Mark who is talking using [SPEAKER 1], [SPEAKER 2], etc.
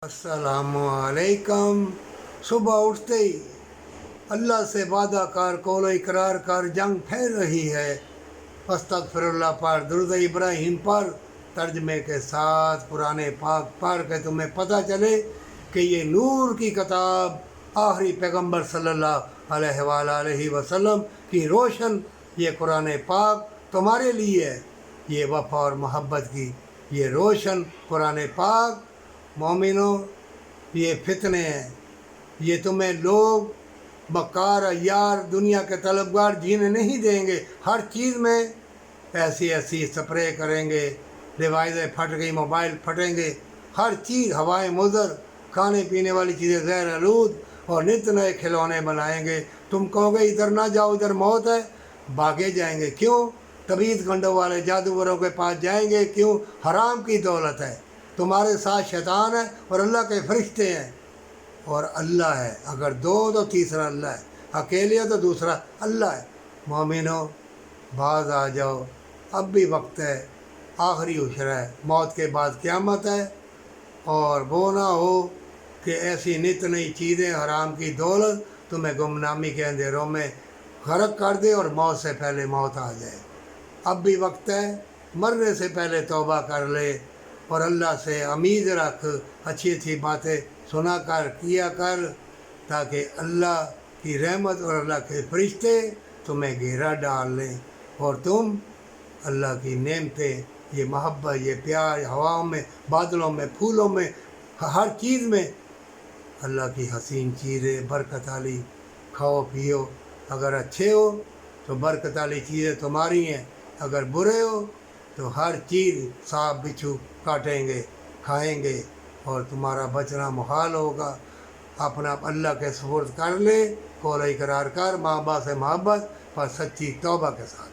[SPEAKER 1] अस्सलामुअलैकुम। सुबह उठते ही अल्लाह से वादा कर, कौल इकरार कर, जंग फैल रही है। अस्तगफिरुल्लाह पर, दुरूद इब्राहिम पर, तर्जमे के साथ कुरान पाक पढ़ के तुम्हें पता चले कि ये नूर की किताब आखिरी पैगंबर सल्लल्लाहु अलैहि वसल्लम की रोशन ये कुरान पाक तुम्हारे लिए है। ये वफ़ा और मोहब्बत की ये रोशन कुरान पाक मोमिनो, ये फितने हैं, ये तुम्हें लोग मक्कार यार दुनिया के तलबगार जीने नहीं देंगे। हर चीज़ में ऐसी ऐसी स्प्रे करेंगे, डिवाइसें फट गई, मोबाइल फटेंगे, हर चीज़ हवाएं मुज़र, खाने पीने वाली चीज़ें ग़ैर आलूद और नित नए खिलौने बनाएंगे। तुम कहोगे इधर ना जाओ, इधर मौत है, भागे जाएंगे। क्यों? तबीयत गंडों वाले जादूगरों के पास जाएंगे। क्यों? हराम की दौलत है। तुम्हारे साथ शैतान है और अल्लाह के फरिश्ते हैं और अल्लाह है। अगर दो तो तीसरा अल्लाह है, अकेले हो तो दूसरा अल्लाह है। मोमिनो, बाज आ जाओ, अब भी वक्त है, आखिरी उशरा है, मौत के बाद क़यामत है। और वो ना हो कि ऐसी नित नई चीज़ें, हराम की दौलत तुम्हें गुमनामी के अंधेरों में गर्क कर दे और मौत से पहले मौत आ जाए। अब भी वक्त है, मरने से पहले तौबा कर ले और अल्लाह से उम्मीद रख, अच्छी अच्छी बातें सुना कर, किया कर, ताकि अल्लाह की रहमत और अल्लाह के फरिश्ते तुम्हें घेरा डाल लें और तुम अल्लाह की नेमतें, ये मोहब्बत, ये प्यार, हवाओं में, बादलों में, फूलों में, हर चीज़ में अल्लाह की हसीन चीज़ें बरकत वाली खाओ पियो। अगर अच्छे हो तो बरकत वाली चीज़ें तुम्हारी हैं, अगर बुरे हो तो हर चीज़ सांप बिच्छू काटेंगे, खाएंगे और तुम्हारा बचना मुहाल होगा। अपना अल्लाह के सुपुर्द कर ले, कौल इकरार कर, माँ बाप से मोहब्बत पर सच्ची तौबा के साथ।